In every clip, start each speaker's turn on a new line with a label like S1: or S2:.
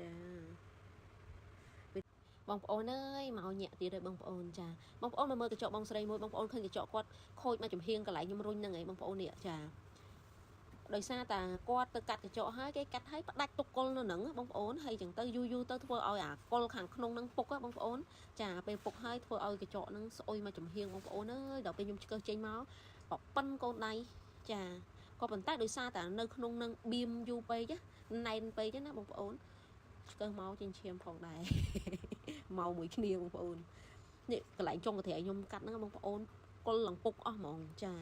S1: ចាបងប្អូនអើយមកញាក់ទៀតហើយបងប្អូនចាបងប្អូនមកមើលកញ្ចក់បងស្រីមួយបងប្អូនឃើញកញ្ចក់គាត់ខូចមកចំហៀងកន្លែងខ្ញុំរុញហ្នឹងឯងបងប្អូននេះចាដោយសារតែគាត់ទៅកាត់កញ្ចក់ហើយគេកាត់ហើយផ្ដាច់ទុកគល់នៅហ្នឹងបងប្អូនហើយចឹងទៅយូរទៅធ្វើឲ្យអាគល់ខាងក្នុងហ្នឹងពុកបងប្អូនចាពេលពុកហើយធ្វើឲ្យកញ្ចក់ហ្នឹងស្អុយមកចំហៀងបងប្អូនអើយដល់ពេលខ្ញុំឆ្កឹះចេញមកប៉ិនកូនដៃចាក៏ប៉ុន្តែដោយសារតែនៅក្នុងហ្នឹងបៀមយូរពេកណែនពេកណាបងប្អូនឆ្កឹះមកចេញឈាមផងដែរមកមួយគ្នាបងប្អូននេះកន្លែងចុងកន្ត្រៃខ្ញុំកាត់ហ្នឹងបងប្អូនគល់ឡើងពុកអស់ហ្មងចា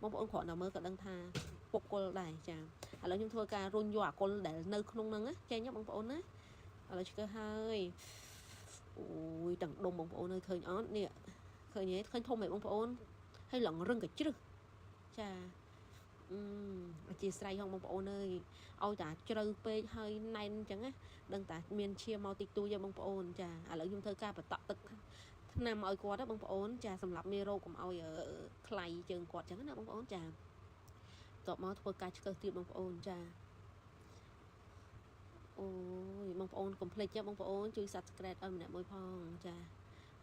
S1: បងប្អូនគ្រាន់តែមើលក៏ដឹងថាពុកគល់ដែរចាឥឡូវខ្ញុំធ្វើការរុញយកអាគល់ដែលនៅក្នុងហ្នឹងចេញបងប្អូនណាឥឡូវឆ្កឹះហើយអូយទាំងដុំបងប្អូនឃើញអត់នេះឃើញទេឃើញធំហ៎បងប្អូនហើយឡើងរឹងកជ្រឹះចាអធិស្ឋានហងបងប្អូនអើយឲ្យតាជ្រៅពេកហើយណែនអញ្ចឹងណាដឹងតាមានឈាមមកតិចតួចទេបងប្អូនចាឥឡូវខ្ញុំធ្វើការបតក់ទឹកថ្នាំឲ្យគាត់ណាបងប្អូនចាសម្រាប់មេរោគកុំឲ្យថ្លៃជើងគាត់អញ្ចឹងណាបងប្អូនចាតបមកធ្វើការឆ្កឹះទៀតបងប្អូនចាអូយបងប្អូនកុំភ្លេចចាបងប្អូនជួយ Subscribe ឲ្យម្នាក់មួយផងចា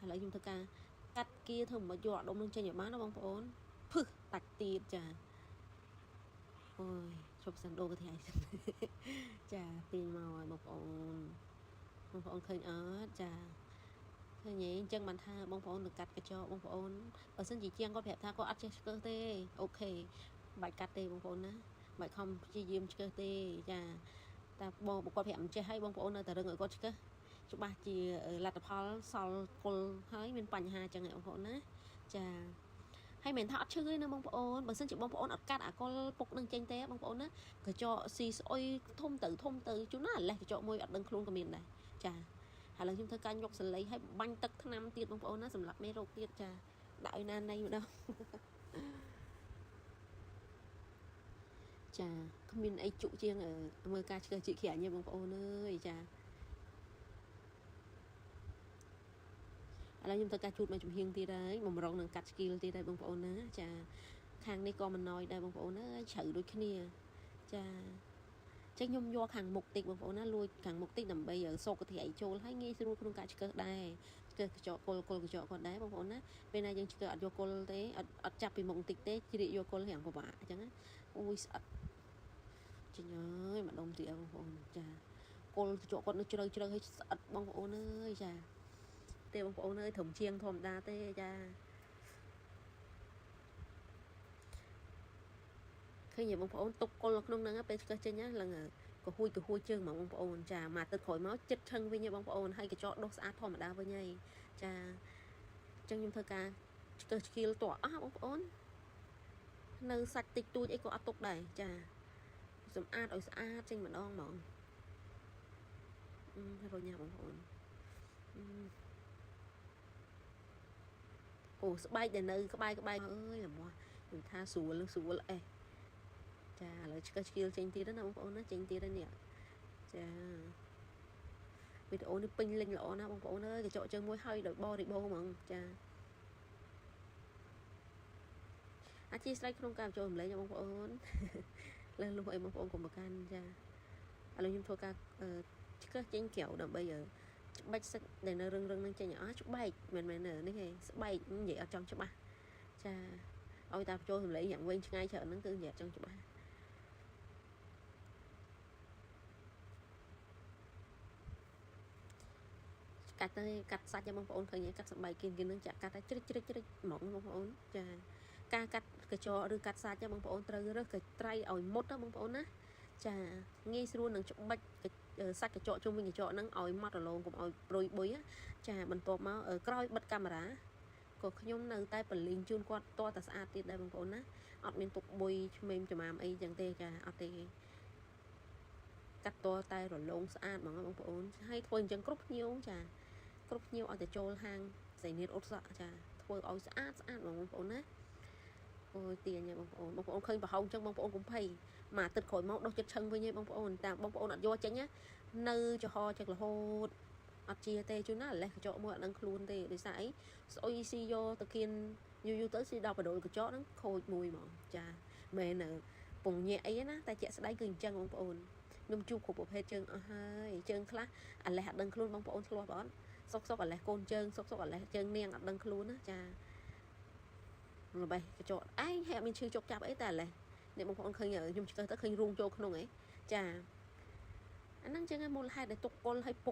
S1: ឥឡូវខ្ញុំធ្វើការកាត់គៀធ្វើមកយកអាដុំនឹងចេញឲ្យបានណាបងប្អូនភឹសតាច់ទៀតចាអូយជប់សិនដូរកន្ត្រៃចាទាញមកឲ្យបងប្អូនឃើញអត់ចាឃើញទេអញ្ចឹងបានថាបងប្អូននឹងកាត់កញ្ចក់បងប្អូនបើសិនជាជាងគាត់ប្រាប់ថាគាត់អត់ចេះឆ្កឹះទេអូខេបាច់កាត់ទេបងប្អូនណាបាច់ខំព្យាយាមឆ្កឹះទេចាតែបងគាត់ប្រាប់មិនចេះហើយបងប្អូននៅតែរឹងឲ្យគាត់ឆ្កឹះច្បាស់ជាលទ្ធផលសល់គុលហើយមានបញ្ហាអញ្ចឹងបងប្អូនណាចាហើយមិនថាអត់ឈឺទេណាបងប្អូនបើសិនជាបងប្អូនអត់កាត់អាកុលពុកនឹងចេញទេបងប្អូនណាកញ្ចក់ស៊ីស្អុយធំទៅជួនណាលេះកញ្ចក់មួយអត់ដឹងខ្លួនក៏មានដែរចាឥឡូវខ្ញុំធ្វើការយកសលៃឲ្យបាញ់ទឹកថ្នាំទៀតបងប្អូនណាសម្រាប់មេរោគទៀតចាដាក់ឲ្យណាណៃម្ដងចាគ្មានអីជក់ជាងមើលការឆ្កឹះជីកក្រាញទេបងប្អូនអើយចាឥឡូវខ្ញុំធ្វើការជូតមកចំហៀងទៀតហើយបំរុងនឹងកាត់ស្គីលទៀតហើយបងប្អូនណាចាខាងនេះក៏មិនណយដែរបងប្អូនអើយជ្រៅដូចគ្នាចាចឹងខ្ញុំយកខាងមុខតិចបងប្អូនណាលួចខាងមុខតិចដើម្បីសោកកន្ត្រៃចូលហើយងាយស្រួលក្នុងការឆ្កឹះដែរឆ្កឹះកញ្ចក់គល់កញ្ចក់គាត់ដែរបងប្អូនណាពេលណាយើងឆ្កឹះអត់យកគល់ទេអត់ចាប់ពីមុខតិចទេជ្រៀកយកគល់រៀងពិបាកអញ្ចឹងណាអូយស្អិតចេញអើយម្ដុំទៀតបងប្អូនចាគល់កញ្ចក់គាត់នៅជ្រៅហើយស្អិតបងប្អូនអើយចាទេបងប្អូនអើយត្រឹមជាងធម្មតាទេចាឃើញបងប្អូនទុកគល់ក្នុងហ្នឹងពេលឆ្កឹះចេញឡើងក៏ហួយជើងហ្មងបងប្អូនចាមកទឹកក្រោយមកចិត្តឆឹងវិញបងប្អូនហើយកញ្ចក់ដុសស្អាតធម្មតាវិញហើយចាអញ្ចឹងខ្ញុំធ្វើការឆ្កឹះឆ្កៀលតអស់បងប្អូននៅសាច់តិចតួចអីក៏អត់ទុកដែរចាសម្អាតឲ្យស្អាតចេញម្ដងហ្មងរុញណាបងប្អូនអូស្បែកដែលនៅក្បែរអើយល្មោះខ្ញុំថាស្រួលអេះចាឥឡូវឆ្កឹះឆ្កៀលចេញទៀតណាបងប្អូនណាចេញទៀតហើយនេះចាវីដេអូនេះពេញលេញល្អណាស់បងប្អូនអើយកញ្ចក់ជើងមួយហើយដោយបរិបូរហ្មងចាអធិស្ឋានក្នុងការចូលរំលែកបងប្អូនលើលុះអីបងប្អូនកុំប្រកាន់ចាឥឡូវខ្ញុំធ្វើការឆ្កឹះចេញក្រៅដើម្បីច្បាច់សាច់ដែលនៅរឹងនឹងចេញអស់ច្បាច់មិនមែននេះទេស្បែកនិយាយអត់ចង់ច្បាស់ចាឲ្យតាចូលរំលែកយ៉ាងវិញឆ្ងាយច្រើនហ្នឹងគឺនិយាយអត់ចង់ច្បាស់កាត់ទៅកាត់សាច់ឲ្យបងប្អូនឃើញកាត់ស្បែកគៀននឹងចាក់កាត់ឲ្យជ្រិចហ្មងបងប្អូនចាការកាត់កញ្ចក់ឬកាត់សាច់បងប្អូនត្រូវរើសកត្រៃឲ្យមុតណាបងប្អូនណាចាងាយស្រួលនឹងច្បាច់សាច់កញ្ចក់ជុំវិញកញ្ចក់ហ្នឹងឲ្យម៉ត់រលោងកុំឲ្យព្រុយបុយចាបន្ទាប់មកក្រោយបិទកាមេរ៉ាក៏ខ្ញុំនៅតែបលីងជូនគាត់តតែស្អាតទៀតដែរបងប្អូនណាអត់មានទុកបុយឆ្មេមច្មាមអីចឹងទេចាអត់ទេកាត់តតែរលោងស្អាតហ្មងបងប្អូនហើយធ្វើអញ្ចឹងគ្រប់ភ្ញៀវចាគ្រប់ភ្ញៀវឲ្យតែចូលហាងសៃនៀតអ៊ុតសក់ចាធ្វើឲ្យស្អាតបងប្អូនណាអូយទាញបងប្អូនឃើញប្រហោងអញ្ចឹងបងប្អូនកុំភ័យមកទឹកក្រោយមកដុសចិត្តឆឹងវិញឯងបងប្អូនតាមបងប្អូនអត់យកចេញណានៅចំហចឹងរហូតអត់ជាទេជួនណាលេះកញ្ចក់មួយអត់ដឹងខ្លួនទេដោយសារអីស្អុយស៊ីយកទៅគៀនយូរទៅស៊ីដល់បដូលកញ្ចក់ហ្នឹងខូចមួយហ្មងចាមែនពងញាក់អីណាតែជាក់ស្ដែងគឺអញ្ចឹងបងប្អូន ខ្ញុំជួបគ្រប់ប្រភេទជើងអស់ហើយជើងខ្លះអាលេះអត់ដឹងខ្លួនបងប្អូនឆ្លោះបងសុកអាលេះកូនជើងសុកអាលេះជើងនាងអត់ដឹងខ្លួនណាចាល្បេះកញ្ចក់ឯងហើយអត់មានឈឺជោគចាប់អីតែអាលេះអ្នកបងប្អូនឃើញខ្ញុំឆ្កឹះទៅឃើញរូងចូលក្នុងអីចាអាហ្នឹងចឹងឯងមូលហេតុដែលទុកគល់ឲ្យពុ